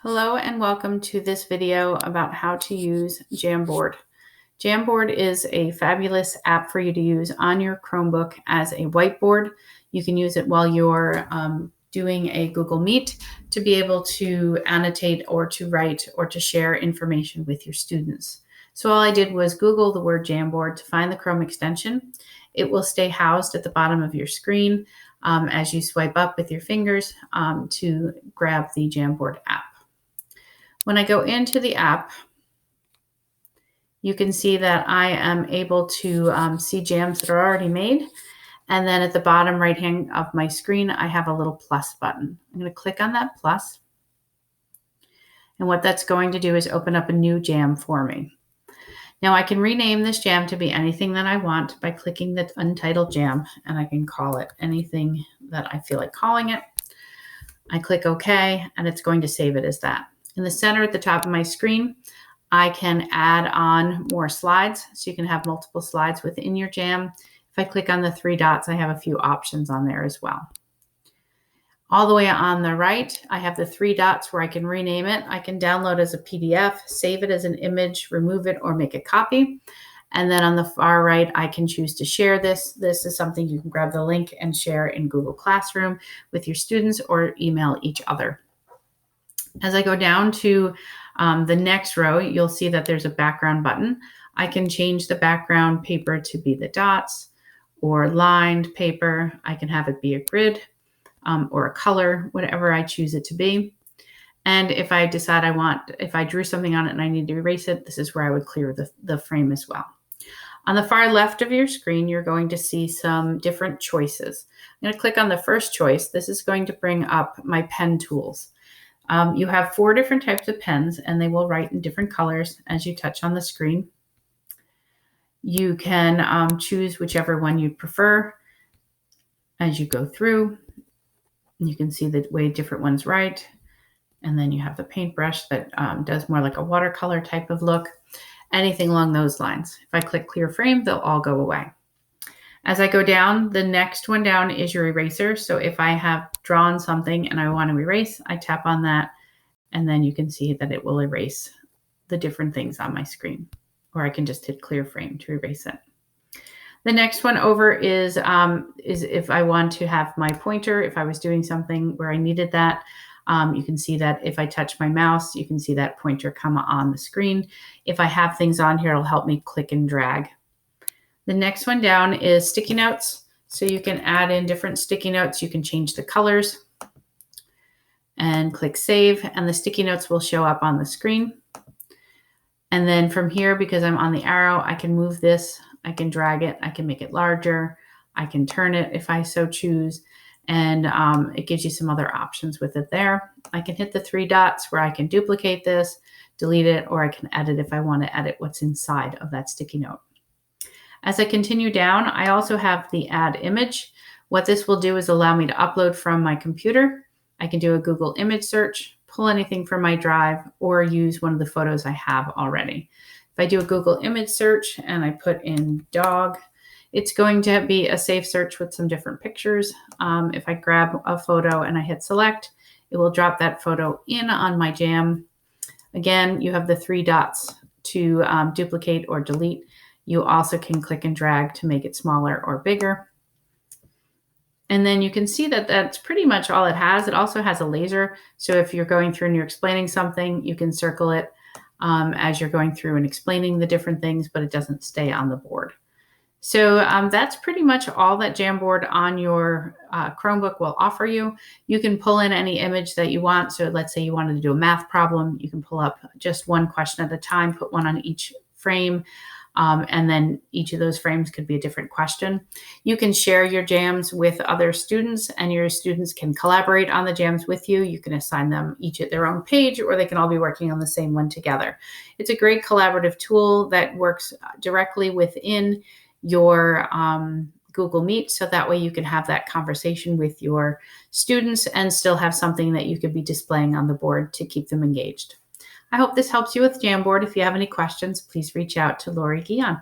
Hello and welcome to this video about how to use Jamboard. Jamboard is a fabulous app for you to use on your Chromebook as a whiteboard. You can use it while you're doing a Google Meet to be able to annotate or to write or to share information with your students. So all I did was Google the word Jamboard to find the Chrome extension. It will stay housed at the bottom of your screen as you swipe up with your fingers to grab the Jamboard app. When I go into the app, you can see that I am able to see jams that are already made. And then at the bottom right hand of my screen, I have a little plus button. I'm going to click on that plus. And what that's going to do is open up a new jam for me. Now I can rename this jam to be anything that I want by clicking the untitled jam, and I can call it anything that I feel like calling it. I click OK, and it's going to save it as that. In the center at the top of my screen, I can add on more slides. So you can have multiple slides within your jam. If I click on the three dots, I have a few options on there as well. All the way on the right, I have the three dots where I can rename it. I can download as a PDF, save it as an image, remove it, or make a copy. And then on the far right, I can choose to share this. This is something you can grab the link and share in Google Classroom with your students or email each other. As I go down to the next row, you'll see that there's a background button. I can change the background paper to be the dots or lined paper. I can have it be a grid or a color, whatever I choose it to be. And if I decide if I drew something on it and I need to erase it, this is where I would clear the frame as well. On the far left of your screen, you're going to see some different choices. I'm going to click on the first choice. This is going to bring up my pen tools. You have 4 different types of pens, and they will write in different colors as you touch on the screen. You can choose whichever one you prefer as you go through. You can see the way different ones write. And then you have the paintbrush that does more like a watercolor type of look. Anything along those lines. If I click clear frame, they'll all go away. As I go down, the next one down is your eraser. So if I have drawn something and I want to erase, I tap on that, and then you can see that it will erase the different things on my screen. Or I can just hit clear frame to erase it. The next one over is if I want to have my pointer, if I was doing something where I needed that, you can see that if I touch my mouse, you can see that pointer come on the screen. If I have things on here, it'll help me click and drag. The next one down is sticky notes. So you can add in different sticky notes. You can change the colors and click save, and the sticky notes will show up on the screen. And then from here, because I'm on the arrow, I can move this, I can drag it, I can make it larger, I can turn it if I so choose, and it gives you some other options with it there. I can hit the 3 dots where I can duplicate this, delete it, or I can edit if I want to edit what's inside of that sticky note. As I continue down, I also have the add image. What this will do is allow me to upload from my computer. I can do a Google image search, pull anything from my drive, or use one of the photos I have already. If I do a Google image search and I put in dog, it's going to be a safe search with some different pictures. If I grab a photo and I hit select, it will drop that photo in on my jam. Again, you have the 3 dots to duplicate or delete. You also can click and drag to make it smaller or bigger. And then you can see that that's pretty much all it has. It also has a laser. So if you're going through and you're explaining something, you can circle it as you're going through and explaining the different things, but it doesn't stay on the board. So that's pretty much all that Jamboard on your Chromebook will offer you. You can pull in any image that you want. So let's say you wanted to do a math problem. You can pull up just one question at a time, put one on each frame. And then each of those frames could be a different question. You can share your jams with other students, and your students can collaborate on the jams with you. You can assign them each at their own page, or they can all be working on the same one together. It's a great collaborative tool that works directly within your Google Meet, so that way you can have that conversation with your students and still have something that you could be displaying on the board to keep them engaged. I hope this helps you with Jamboard. If you have any questions, please reach out to Lori Guion.